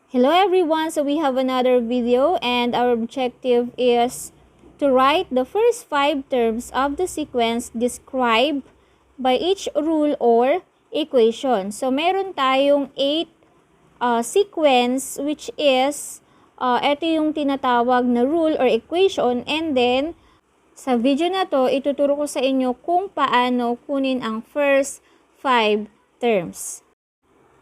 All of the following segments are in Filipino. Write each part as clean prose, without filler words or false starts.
Hello everyone, so we have another video and our objective is to write the first 5 terms of the sequence described by each rule or equation. So meron tayong 8 sequence which is ito yung tinatawag na rule or equation, and then sa video na to ituturo ko sa inyo kung paano kunin ang first 5 terms.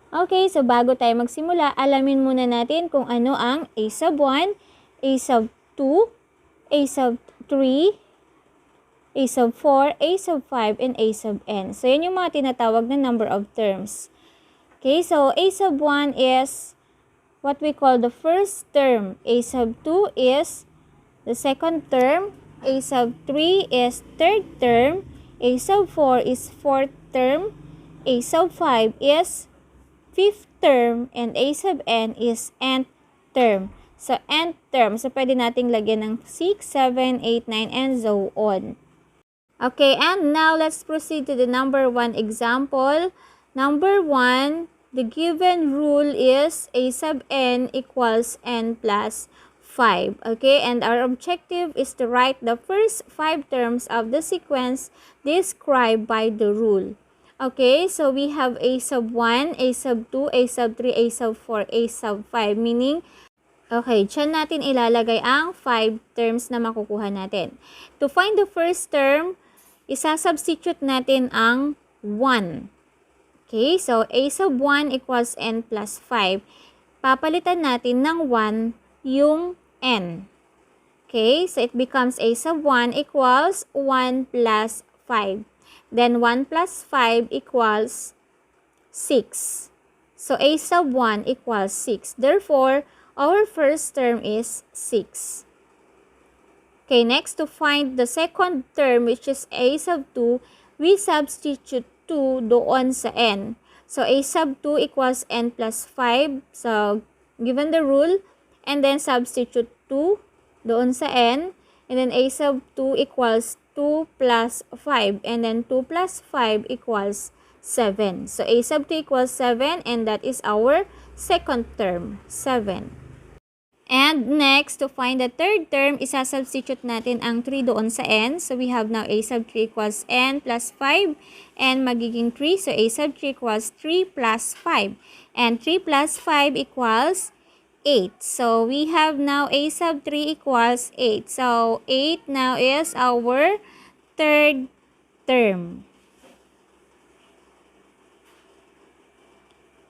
Okay, so bago tayo magsimula, alamin muna natin kung ano ang a sub 1, a sub 2, a sub 3, a sub 4, a sub 5, and a sub n. So, yan yung mga tinatawag na number of terms. Okay, so a sub 1 is what we call the first term. A sub 2 is the second term. A sub 3 is third term. A sub 4 is fourth term. A sub 5 is fifth term, and a sub n is nth term. So, nth term. So, pwede nating lagyan ng 6, 7, 8, 9, and so on. Okay, and now let's proceed to the number 1 example. Number 1, the given rule is a sub n equals n plus 5. Okay, and our objective is to write the first 5 terms of the sequence described by the rule. Okay, so we have a sub 1, a sub 2, a sub 3, a sub 4, a sub 5. Meaning, okay, dyan natin ilalagay ang 5 terms na makukuha natin. To find the first term, isasubstitute natin ang 1. Okay, so a sub 1 equals n plus 5. Papalitan natin ng 1 yung n. Okay, so it becomes a sub 1 equals 1 plus 5. Then 1 plus 5 equals 6. So a sub 1 equals 6. Therefore, our first term is 6. Okay, next, to find the second term, which is a sub 2, we substitute 2 doon sa n. So a sub 2 equals n plus 5. So, given the rule, and then substitute 2 doon sa n. And then a sub 2 equals 2 plus 5, and then 2 plus 5 equals 7. So, a sub 2 equals 7, and that is our second term, 7. And next, to find the third term, isasubstitute natin ang 3 doon sa n. So, we have now a sub 3 equals n plus 5, and magiging 3. So, a sub 3 equals 3 plus 5, and 3 plus 5 equals 8. So, we have now a sub 3 equals 8. So, 8 now is our third term.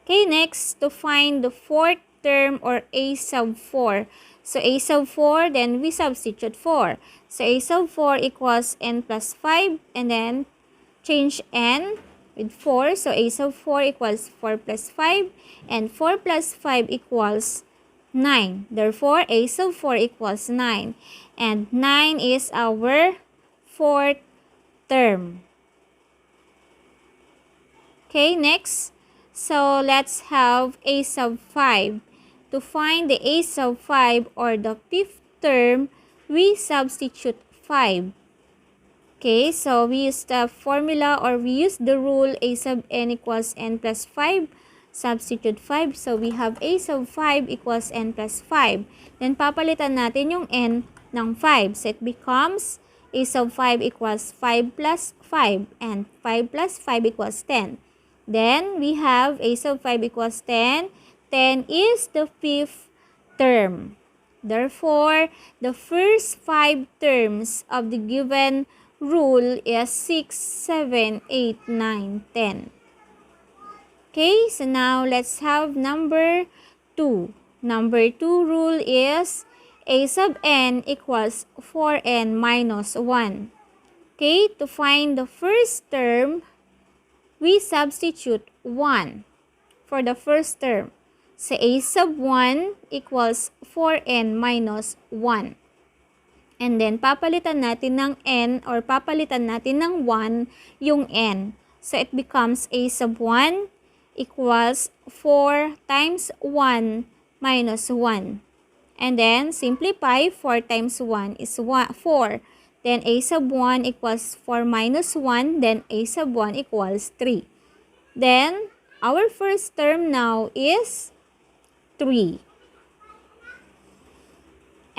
Okay, next, to find the fourth term, or a sub 4. So, a sub 4, then we substitute 4. So, a sub 4 equals n plus 5, and then change n with 4. So, a sub 4 equals 4 plus 5, and 4 plus 5 equals 9. Therefore, a sub 4 equals 9. And 9 is our fourth term. Okay, next. So, let's have a sub 5. To find the a sub 5, or the fifth term, we substitute 5. Okay, so we use the formula, or we use the rule a sub n equals n plus 5. Substitute 5. So, we have a sub 5 equals n plus 5. Then, papalitan natin yung n ng 5. So, it becomes a sub 5 equals 5 plus 5. And 5 plus 5 equals 10. Then, we have a sub 5 equals 10. 10 is the fifth term. Therefore, the first 5 terms of the given rule is 6, 7, 8, 9, 10. Okay, so now let's have number 2. Number 2 rule is a sub n equals 4n minus 1. Okay, to find the first term, we substitute 1 for the first term. So, a sub 1 equals 4n minus 1. And then, papalitan natin ng n, or papalitan natin ng 1 yung n. So, it becomes a sub 1 equals 4 times 1 minus 1. And then, simplify. 4 times 1 is 4. Then, a sub 1 equals 4 minus 1. Then, a sub 1 equals 3. Then, our first term now is 3.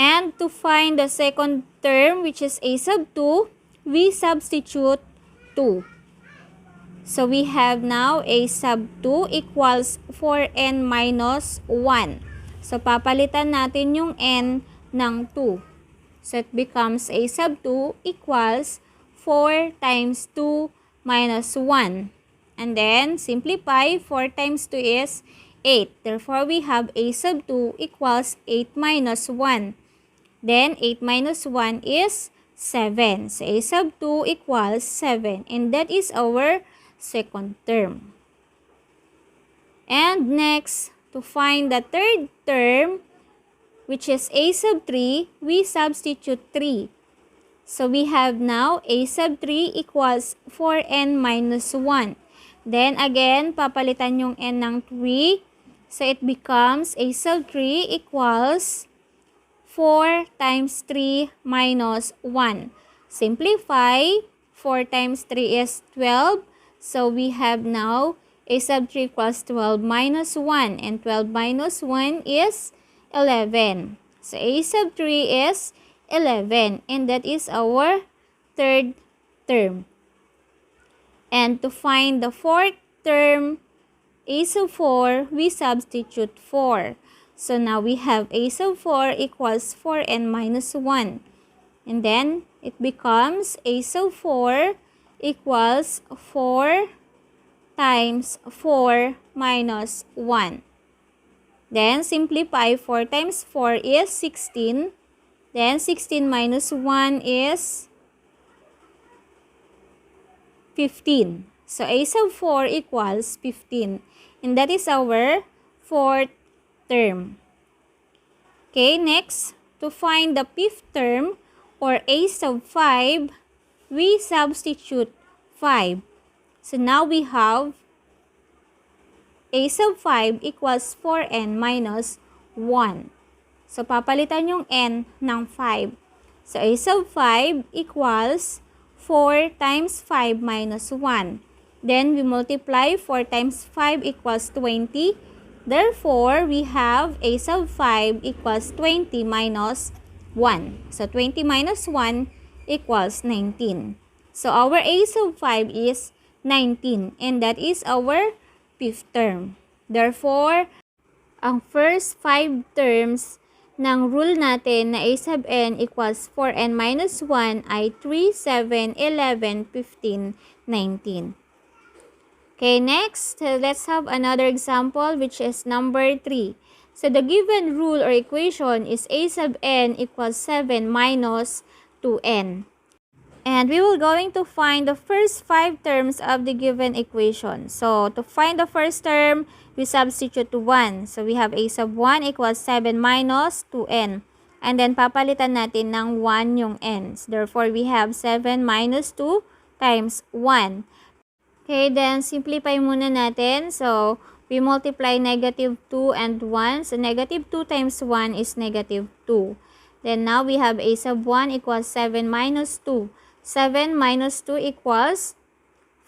And to find the second term, which is a sub 2, we substitute 2. So we have now a sub 2 equals 4n minus 1. So papalitan natin yung n ng 2. So it becomes a sub 2 equals 4 times 2 minus 1. And then simplify, 4 times 2 is 8. Therefore, we have a sub 2 equals 8 minus 1. Then 8 minus 1 is 7. So a sub 2 equals 7. And that is our second term. And next, to find the third term, which is a sub 3, we substitute 3. So we have now a sub 3 equals 4n minus 1. Then again, papalitan yung n ng 3. So it becomes a sub 3 equals 4 times 3 minus 1. Simplify, 4 times 3 is 12. So we have now a sub 3 equals 12 minus 1. And 12 minus 1 is 11. So a sub 3 is 11. And that is our third term. And to find the fourth term, a sub 4, we substitute 4. So now we have a sub 4 equals 4n minus 1. And then it becomes a sub 4 equals 4 times 4 minus 1. Then simplify, 4 times 4 is 16. Then 16 minus 1 is 15. So a sub 4 equals 15. And that is our fourth term. Okay, next, to find the fifth term or a sub 5, we substitute 5. So now we have a sub 5 equals 4n minus 1. So papalitan yung n ng 5. So a sub 5 equals 4 times 5 minus 1. Then we multiply, 4 times 5 equals 20. Therefore, we have a sub 5 equals 20 minus 1. So 20 minus 1 equals 19. So our a sub 5 is 19. And that is our fifth term. Therefore, ang first 5 terms ng rule natin na a sub n equals 4n minus 1 ay 3, 7, 11, 15, 19. Okay, next, let's have another example, which is number 3. So the given rule or equation is a sub n equals 7 minus 2n. And we will going to find the first 5 terms of the given equation. So to find the first term, we substitute 1. So we have a sub 1 equals 7 minus 2n. And then papalitan natin ng 1 yung n's. Therefore, we have 7 minus 2 times 1. Okay, then simplify muna natin. So, we multiply negative 2 and 1. So, negative 2 times 1 is negative 2. Then, now we have a sub 1 equals 7 minus 2. 7 minus 2 equals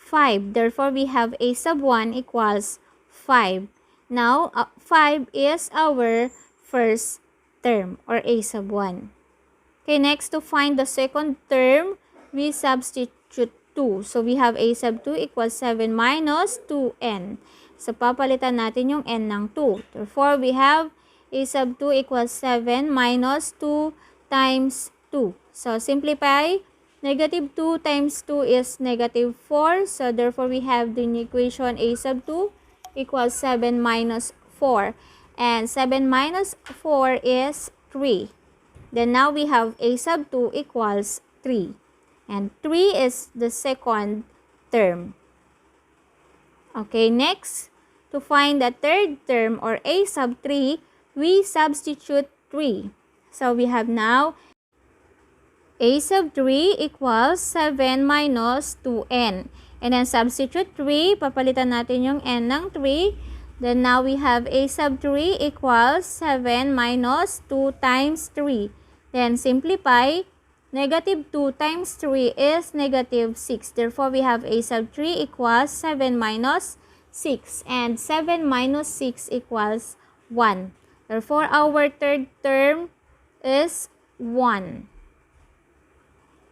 5. Therefore, we have a sub 1 equals 5. Now, 5 is our first term or a sub 1. Okay, next, to find the second term, we substitute 2. So, we have a sub 2 equals 7 minus 2n. So, papalitan natin yung n ng 2. Therefore, we have a sub 2 equals 7 minus 2 times 2. So, simplify. Negative 2 times 2 is negative 4. So, therefore, we have the equation a sub 2 equals 7 minus 4. And 7 minus 4 is 3. Then, now we have a sub 2 equals 3. And 3 is the second term. Okay, next, to find the third term or a sub 3, we substitute 3. So, we have now a sub 3 equals 7 minus 2n. And then, substitute 3, papalitan natin yung n ng 3. Then, now we have a sub 3 equals 7 minus 2 times 3. Then, simplify. Negative 2 times 3 is negative 6. Therefore, we have a sub 3 equals 7 minus 6. And 7 minus 6 equals 1. Therefore, our third term is 1.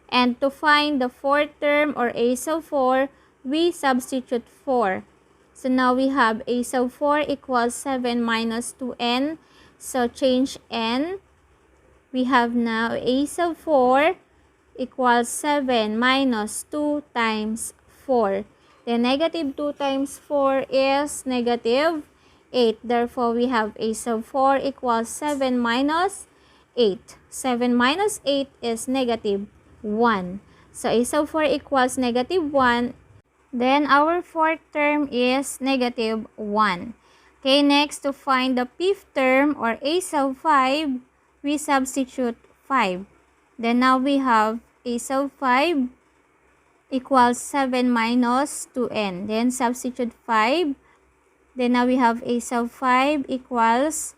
And to find the fourth term or a sub 4, we substitute 4. So now we have a sub 4 equals 7 minus 2n. So change n. We have now a sub 4 equals 7 minus 2 times 4. Then negative 2 times 4 is negative 8. Therefore, we have a sub 4 equals 7 minus 8. 7 minus 8 is negative 1. So, a sub 4 equals negative 1. Then, our fourth term is negative 1. Okay, next, to find the fifth term or a sub 5, we substitute 5. Then, now we have a sub 5 equals 7 minus 2n. Then, substitute 5. Then, now we have a sub 5 equals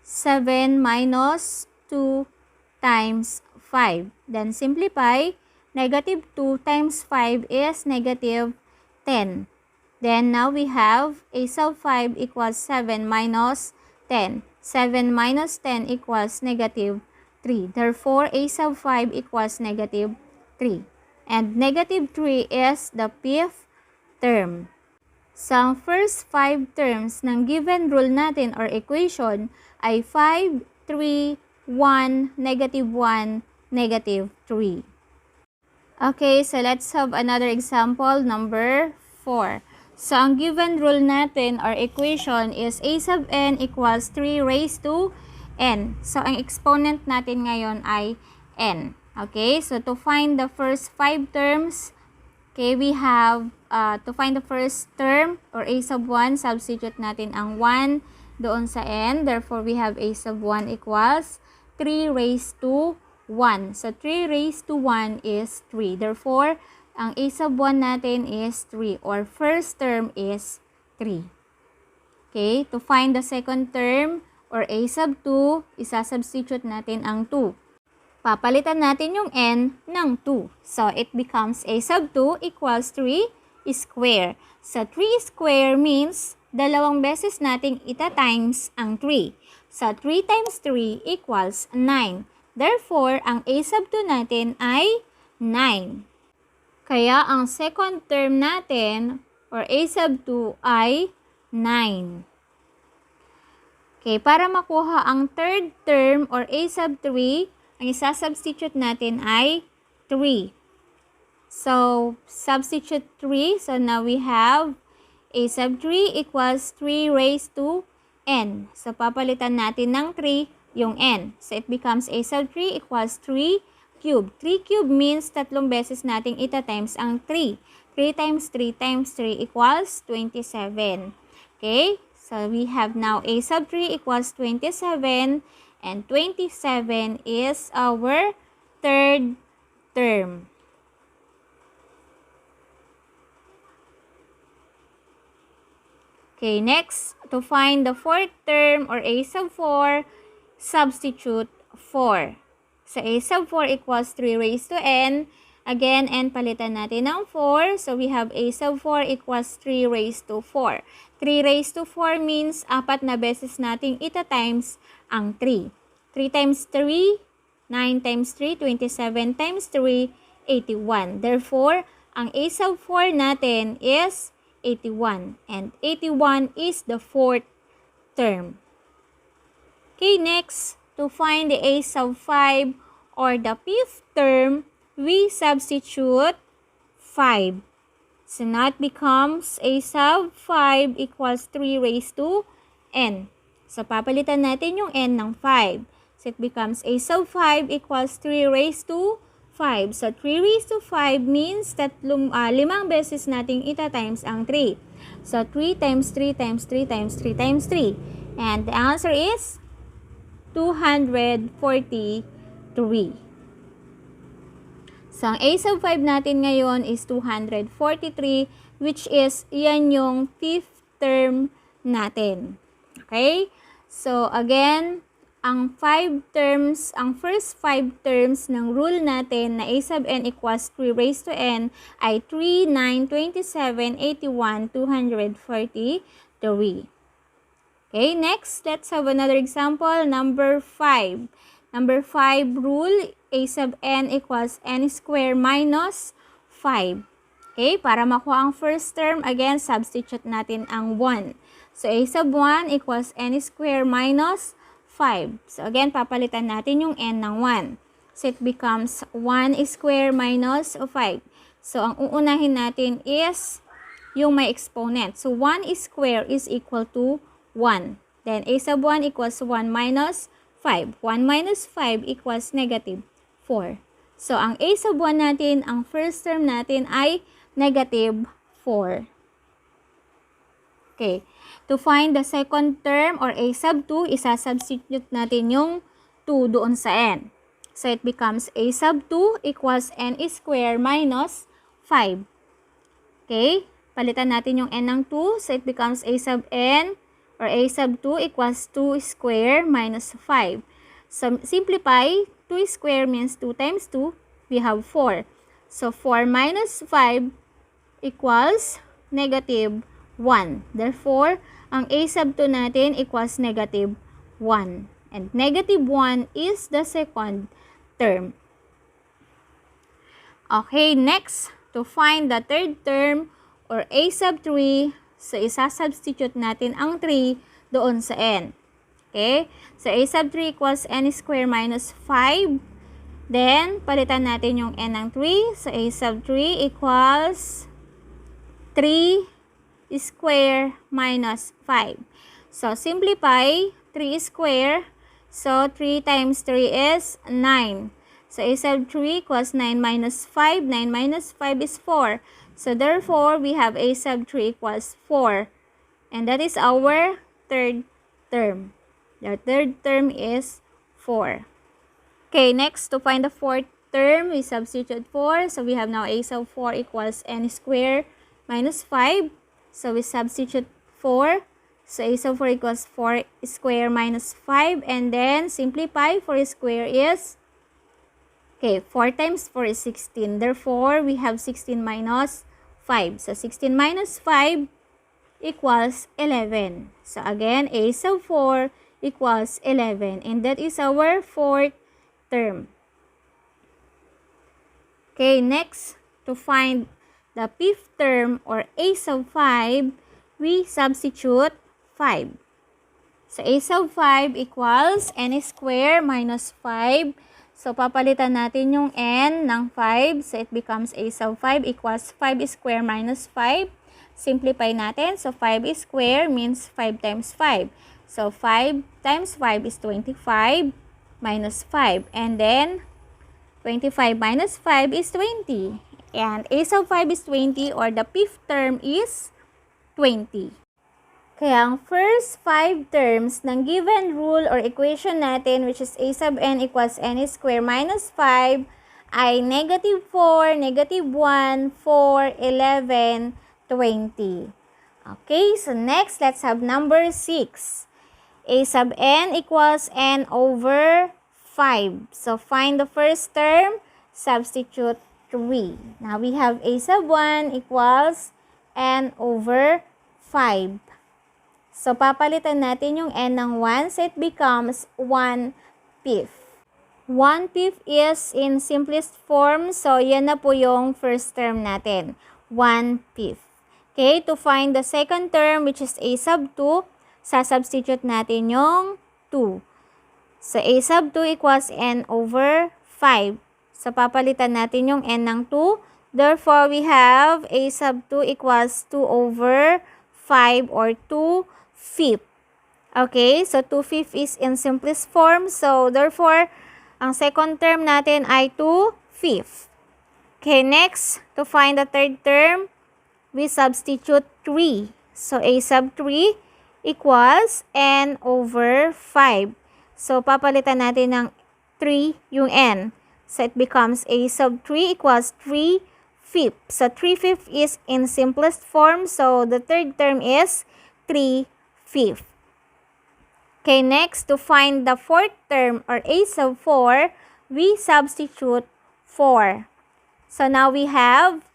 7 minus 2 times 5. Then, simplify. Negative 2 times 5 is negative 10. Then, now we have a sub 5 equals 7 minus 10. 7 minus 10 equals negative 3. Therefore, a sub 5 equals negative 3. And negative 3 is the fifth term. So, ang first 5 terms ng given rule natin or equation ay 5, 3, 1, negative 1, negative 3. Okay, so let's have another example, number 4. So, ang given rule natin or equation is a sub n equals 3 raised to n. So, ang exponent natin ngayon ay n. Okay, so to find the first 5 terms, okay, we have, to find the first term or a sub 1, substitute natin ang 1 doon sa n. Therefore, we have a sub 1 equals 3 raised to 1. So, 3 raised to 1 is 3. Therefore, ang a sub 1 natin is 3 or first term is 3. Okay, to find the second term or a sub 2, isa-substitute natin ang 2. Papalitan natin yung n ng 2. So, it becomes a sub 2 equals 3 square. So, 3 square means dalawang beses nating ita-times ang 3. So, 3 times 3 equals 9. Therefore, ang a sub 2 natin ay 9. Kaya, ang second term natin or a sub 2 ay 9. Okay, para makuha ang third term or a sub 3, ang isa-substitute natin ay 3. So, substitute 3. So, now we have a sub 3 equals 3 raised to n. So, papalitan natin ng 3 yung n. So, it becomes a sub 3 equals 3 cube. 3 cube means tatlong beses nating ita-times ang 3. 3 times 3 times 3 equals 27. Okay? So, we have now a sub 3 equals 27 and 27 is our third term. Okay, next, to find the fourth term or a sub 4, substitute 4. So, a sub 4 equals 3 raised to n. Again, n palitan natin ng 4. So, we have a sub 4 equals 3 raised to 4. 3 raised to 4 means 4 na beses nating ita-times ang 3. 3 times 3, 9 times 3, 27 times 3, 81. Therefore, ang a sub 4 natin is 81. And 81 is the fourth term. Okay, next, to find the a sub 5 or the fifth term, we substitute 5. So, now it becomes a sub 5 equals 3 raised to n. So, papalitan natin yung n ng 5. So, it becomes a sub 5 equals 3 raised to 5. So, 3 raised to 5 means limang beses nating ita-times ang 3. So, 3 times 3 times 3 times 3 times 3. And the answer is 243. So, ang a sub 5 natin ngayon is 243, which is yan yung fifth term natin. Okay? So, again, ang first 5 terms ng rule natin na a sub n equals 3 raised to n ay 3, 9, 27, 81, 243. Okay, next, let's have another example, number 5. Number 5 rule, a sub n equals n squared minus 5. Okay, para makuha ang first term, again, substitute natin ang 1. So, a sub 1 equals n squared minus 5. So, again, papalitan natin yung n ng 1. So, it becomes 1 squared minus 5. So, ang uunahin natin is yung may exponent. So, 1 squared is equal to 1. Then, a sub 1 equals 1 minus 5. 1 minus 5 equals negative 4. So, ang a sub 1 natin, ang first term natin ay negative 4. Okay. To find the second term or a sub 2, isa-substitute natin yung 2 doon sa n. So, it becomes a sub 2 equals n squared minus 5. Okay. Palitan natin yung n ng 2. So, it becomes a sub n or a sub 2 equals 2 squared minus 5. So, simplify. 2 squared means 2 times 2. We have 4. So, 4 minus 5 equals negative 1. Therefore, ang a sub 2 natin equals negative 1. And negative 1 is the second term. Okay, next, to find the third term or a sub 3, so isa-substitute natin ang 3 doon sa n. Okay? So, a sub 3 equals n squared minus 5. Then, palitan natin yung n ng 3. So, a sub 3 equals 3 squared minus 5. So, simplify 3 squared. So, 3 times 3 is 9. So, a sub 3 equals 9 minus 5. 9 minus 5 is 4. So, therefore, we have a sub 3 equals 4. And that is our third term. The third term is 4. Okay, next, to find the fourth term, we substitute 4. So, we have now a sub 4 equals n squared minus 5. So, we substitute 4. So, a sub 4 equals 4 squared minus 5. And then, simplify. 4 squared is, okay, 4 times 4 is 16. Therefore, we have 16 minus 5. So, 16 minus 5 equals 11. So, again, a sub 4 equals 11. And that is our fourth term. Okay, next, to find the fifth term or a sub 5, we substitute 5. So, a sub 5 equals n squared minus 5. So, papalitan natin yung n ng 5. So, it becomes a sub 5 equals 5 squared minus 5. Simplify natin. So, 5 squared means 5 times 5. So, 5 times 5 is 25 minus 5. And then, 25 minus 5 is 20. And a sub 5 is 20 or the fifth term is 20. Kaya ang first 5 terms ng given rule or equation natin, which is a sub n equals n squared minus 5, ay negative 4, negative 1, 4, 11, 20. Okay, so next, let's have number 6. A sub n equals n over 5. So, find the first term, substitute 3. Now, we have a sub 1 equals n over 5. So, papalitan natin yung n ng 1, so it becomes 1/5. 1/5 is in simplest form, so yan na po yung first term natin, 1/5. Okay, to find the second term, which is a sub 2, sasubstitute natin yung 2. So, a sub 2 equals n over 5. So, papalitan natin yung n ng 2. Therefore, we have a sub 2 equals 2 over 5 or 2/5. Okay, so 2/5 is in simplest form. So, therefore, ang second term natin ay 2/5. Okay, next, to find the third term, we substitute 3. So, a sub 3 equals n over 5. So, papalitan natin ng 3 yung n. So, it becomes a sub 3 equals 3/5. So, 3/5 is in simplest form. So, the third term is 3/5. Okay, next, to find the fourth term or a sub 4, we substitute 4. So, now we have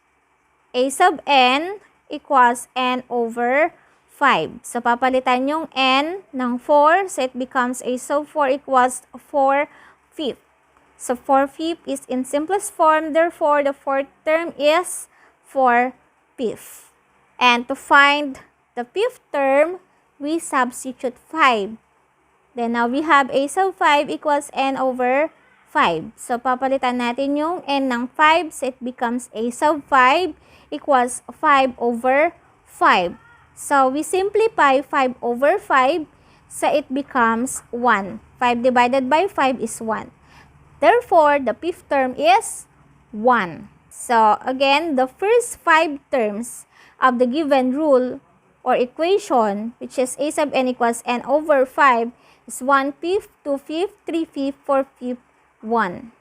a sub n equals n over 5. So, papalitan yung n ng 4. So, it becomes a sub 4 equals 4/5. 4/5. So 4/5 is in simplest form, therefore the fourth term is 4/5. And to find the fifth term, we substitute 5. Then now we have a sub 5 equals n over 5. So papalitan natin yung n ng 5, so it becomes a sub 5 equals 5 over 5. So we simplify 5 over 5, so it becomes 1. 5 divided by 5 is 1. Therefore, the fifth term is 1. So again, the first 5 terms of the given rule or equation, which is a sub n equals n over 5, is 1/5, 2/5, 3/5, 4/5, 1.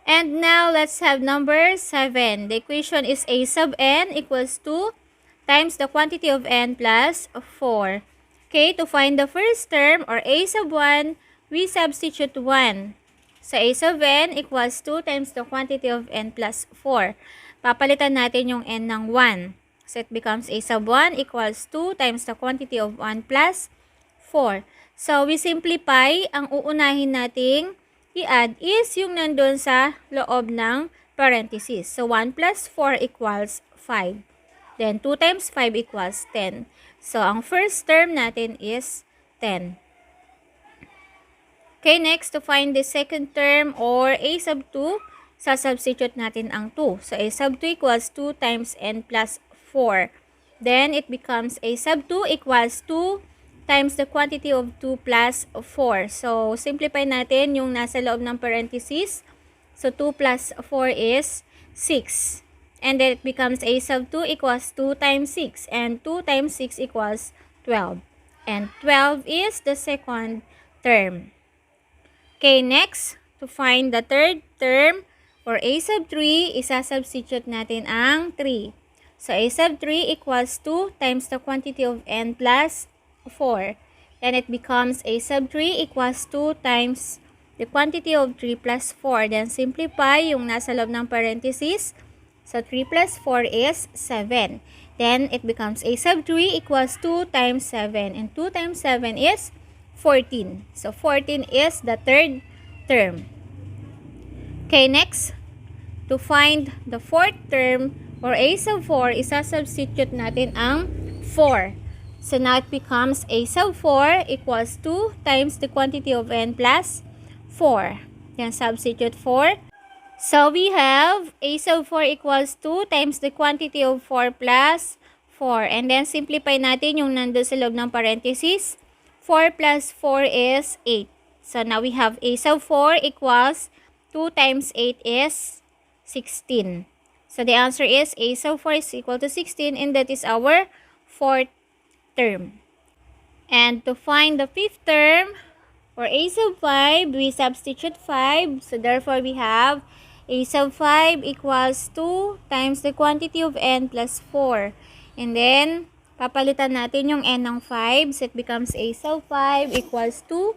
And now, let's have number 7. The equation is a sub n equals 2 times the quantity of n plus 4. Okay, to find the first term, or a sub 1, we substitute 1. So, a sub n equals 2 times the quantity of n plus 4. Papalitan natin yung n ng 1. So, it becomes a sub 1 equals 2 times the quantity of 1 plus 4. So, we simplify. Ang uunahin nating i-add is yung nandun sa loob ng parenthesis. So, 1 plus 4 equals 5. Then, 2 times 5 equals 10. So, ang first term natin is 10. Okay, next, to find the second term, or a sub 2, sasubstitute natin ang 2. So, a sub 2 equals 2 times n plus 4. Then, it becomes a sub 2 equals 2 times the quantity of 2 plus 4. So, simplify natin yung nasa loob ng parenthesis. So, 2 plus 4 is 6. And then, it becomes a sub 2 equals 2 times 6. And 2 times 6 equals 12. And 12 is the second term. Okay, next, to find the third term, or a sub 3, isasubstitute natin ang 3. So, a sub 3 equals 2 times the quantity of n plus 4. Then, it becomes a sub 3 equals 2 times the quantity of 3 plus 4. Then, simplify yung nasa loob ng parenthesis. So, 3 plus 4 is 7. Then, it becomes a sub 3 equals 2 times 7. And 2 times 7 is 14. So, 14 is the third term. Okay, next, to find the fourth term, or a sub 4, isasubstitute natin ang 4. So, now it becomes a sub 4 equals 2 times the quantity of n plus 4. Then, substitute 4. So, we have a sub 4 equals 2 times the quantity of 4 plus 4. And then, simplify natin yung nandun sa loob ng parenthesis. 4 plus 4 is 8. So, now we have a sub 4 equals 2 times 8 is 16. So, the answer is a sub 4 is equal to 16, and that is our fourth term. And to find the fifth term, or a sub 5, we substitute 5. So, therefore, we have a sub 5 equals 2 times the quantity of n plus 4. And then, papalitan natin yung n ng 5. So, it becomes a sub 5 equals 2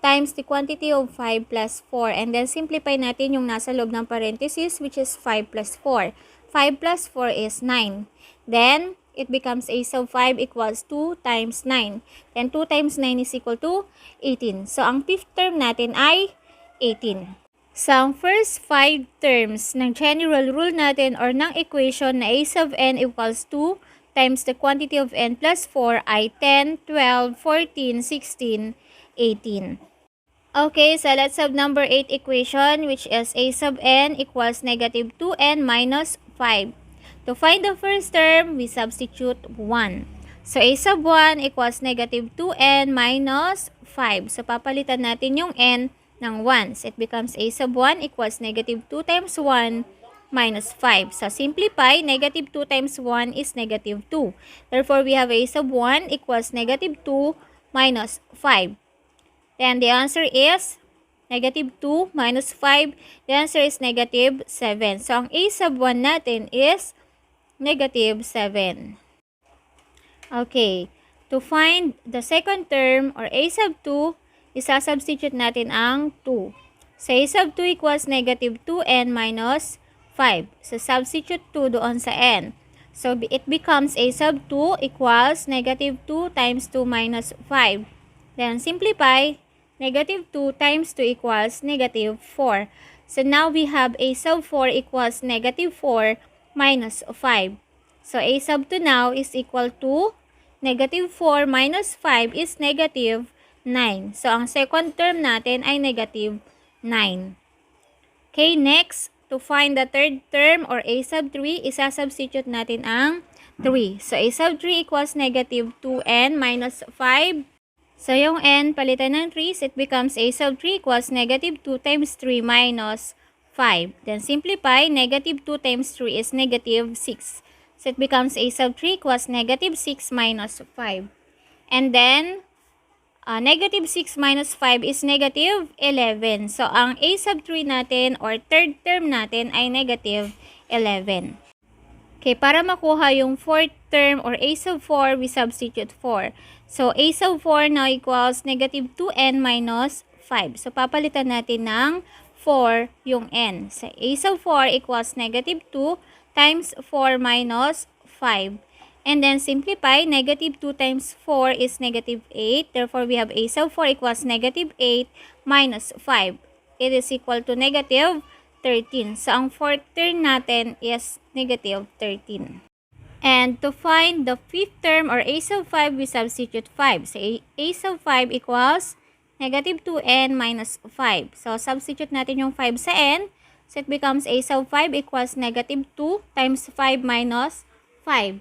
times the quantity of 5 plus 4. And then, simplify natin yung nasa loob ng parenthesis, which is 5 plus 4. 5 plus 4 is 9. Then, it becomes a sub 5 equals 2 times 9. Then, 2 times 9 is equal to 18. So, ang fifth term natin ay 18. So, ang first 5 terms ng general rule natin, or ng equation na a sub n equals 2 times the quantity of n plus 4 ay 10, 12, 14, 16, 18. Okay, so let's have number 8 equation, which is a sub n equals negative 2n minus 5. To find the first term, we substitute 1. So, a sub 1 equals negative 2n minus 5. So, papalitan natin yung n ng 1. So, it becomes a sub 1 equals negative 2 times 1 minus 5. So, simplify, negative 2 times 1 is negative 2. Therefore, we have a sub 1 equals negative 2 minus 5. Then, the answer is negative 2 minus 5. The answer is negative 7. So, ang a sub 1 natin is negative 7. Okay. To find the second term, or a sub 2, isasubstitute natin ang 2. So, a sub 2 equals negative 2n minus 5. So, substitute 2 doon sa n. So, it becomes a sub 2 equals negative 2 times 2 minus 5. Then, simplify. Negative 2 times 2 equals negative 4. So now we have a sub 4 equals negative 4 minus 5. So a sub 2 now is equal to negative 4 minus 5 is negative 9. So ang second term natin ay negative 9. Okay, next, to find the third term or a sub 3, isa-substitute natin ang 3. So a sub 3 equals negative 2n minus 5. So yung n, palitan ng 3, so it becomes a sub 3 equals negative 2 times 3 minus 5. Then simplify, negative 2 times 3 is negative 6. So it becomes a sub 3 equals negative 6 minus 5. And then, negative 6 minus 5 is negative 11. So, ang a sub 3 natin or third term natin ay negative 11. Okay, para makuha yung fourth term or a sub 4, we substitute 4. So, a sub 4 now equals negative 2n minus 5. So, papalitan natin ng 4 yung n. So, a sub 4 equals negative 2 times 4 minus 5. And then simplify, negative 2 times 4 is negative 8. Therefore, we have a sub 4 equals negative 8 minus 5. It is equal to negative 13. So, ang fourth term natin is negative 13. And to find the fifth term or a sub 5, we substitute 5. So, a sub 5 equals negative 2n minus 5. So, substitute natin yung 5 sa n. So, it becomes a sub 5 equals negative 2 times 5 minus 5.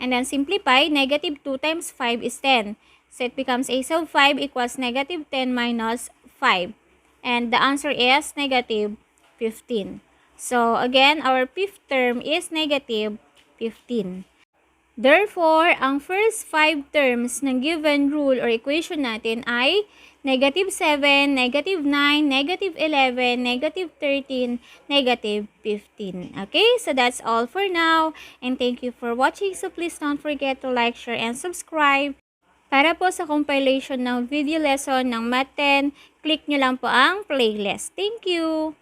And then simplify, negative 2 times 5 is 10. So it becomes a sub 5 equals negative 10 minus 5. And the answer is negative 15. So again, our fifth term is negative 15. Therefore, ang first 5 terms ng given rule or equation natin ay negative 7, negative 9, negative 11, negative 13, negative 15. Okay, so that's all for now. And thank you for watching. So please don't forget to like, share, and subscribe. Para po sa compilation ng video lesson ng Math 10, click nyo lang po ang playlist. Thank you!